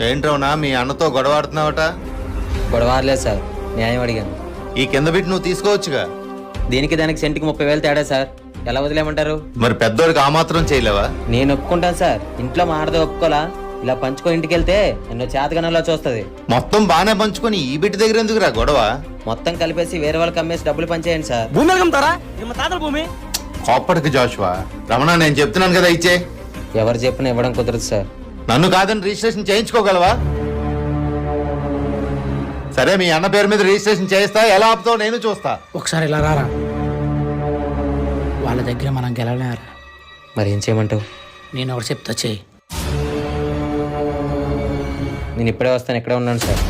ఏంట్రవునా మీ అన్నతో గొడవ ఆడుతున్నావట? గొడవ ఆడలేదు సార్, న్యాయం అడిగాను. ఈ కింద బిట్ నువ్వు తీసుకోవచ్చుగా. దీనికి దానికి సెంటికి 30,000 తేడా సార్, ఎలా వదిలేమంటారు? మరి పెద్దోడికి ఆ మాత్రం చేయలేవా? నేను ఒప్పుకుంటాను సార్, ఇంట్లో మా ఆడదో ఒప్పుకోలా. ఇలా పంచుకో ఇంటికి వెళ్తే ఎన్నో చేతగనలా చూస్తుంది. మొత్తం బానే పంచుకొని ఈ బిట్ దగ్గర ఎందుకురా గొడవ? మొత్తం కలిపేసి వేరే వాళ్ళకి అమ్మేసి డబ్బులు పంచేయండి సార్. భూమి వెళ్తారా? మా తాతల భూమి. కోప్పటికి జాషువా. రమణ, నేను చెప్తున్నాను కదా, ఇచ్చే. ఎవరు చెప్పినా ఇవ్వడం కుదరదు సార్. నన్ను కాదని రిజిస్ట్రేషన్ చేయించుకోగలవా? సరే, మీ అన్న పేరు మీద రిజిస్ట్రేషన్ చేస్తా. ఎలా ఆపుతావు నేను చూస్తా. ఒకసారి ఇలా రారా, వాళ్ళ దగ్గర మనం గెలవలేరా. మరి ఏం చేయమంటావు? నేను ఒకటి చెప్తా, చెయ్యి. నేను ఇప్పుడే వస్తాను, ఇక్కడే ఉన్నాను సార్.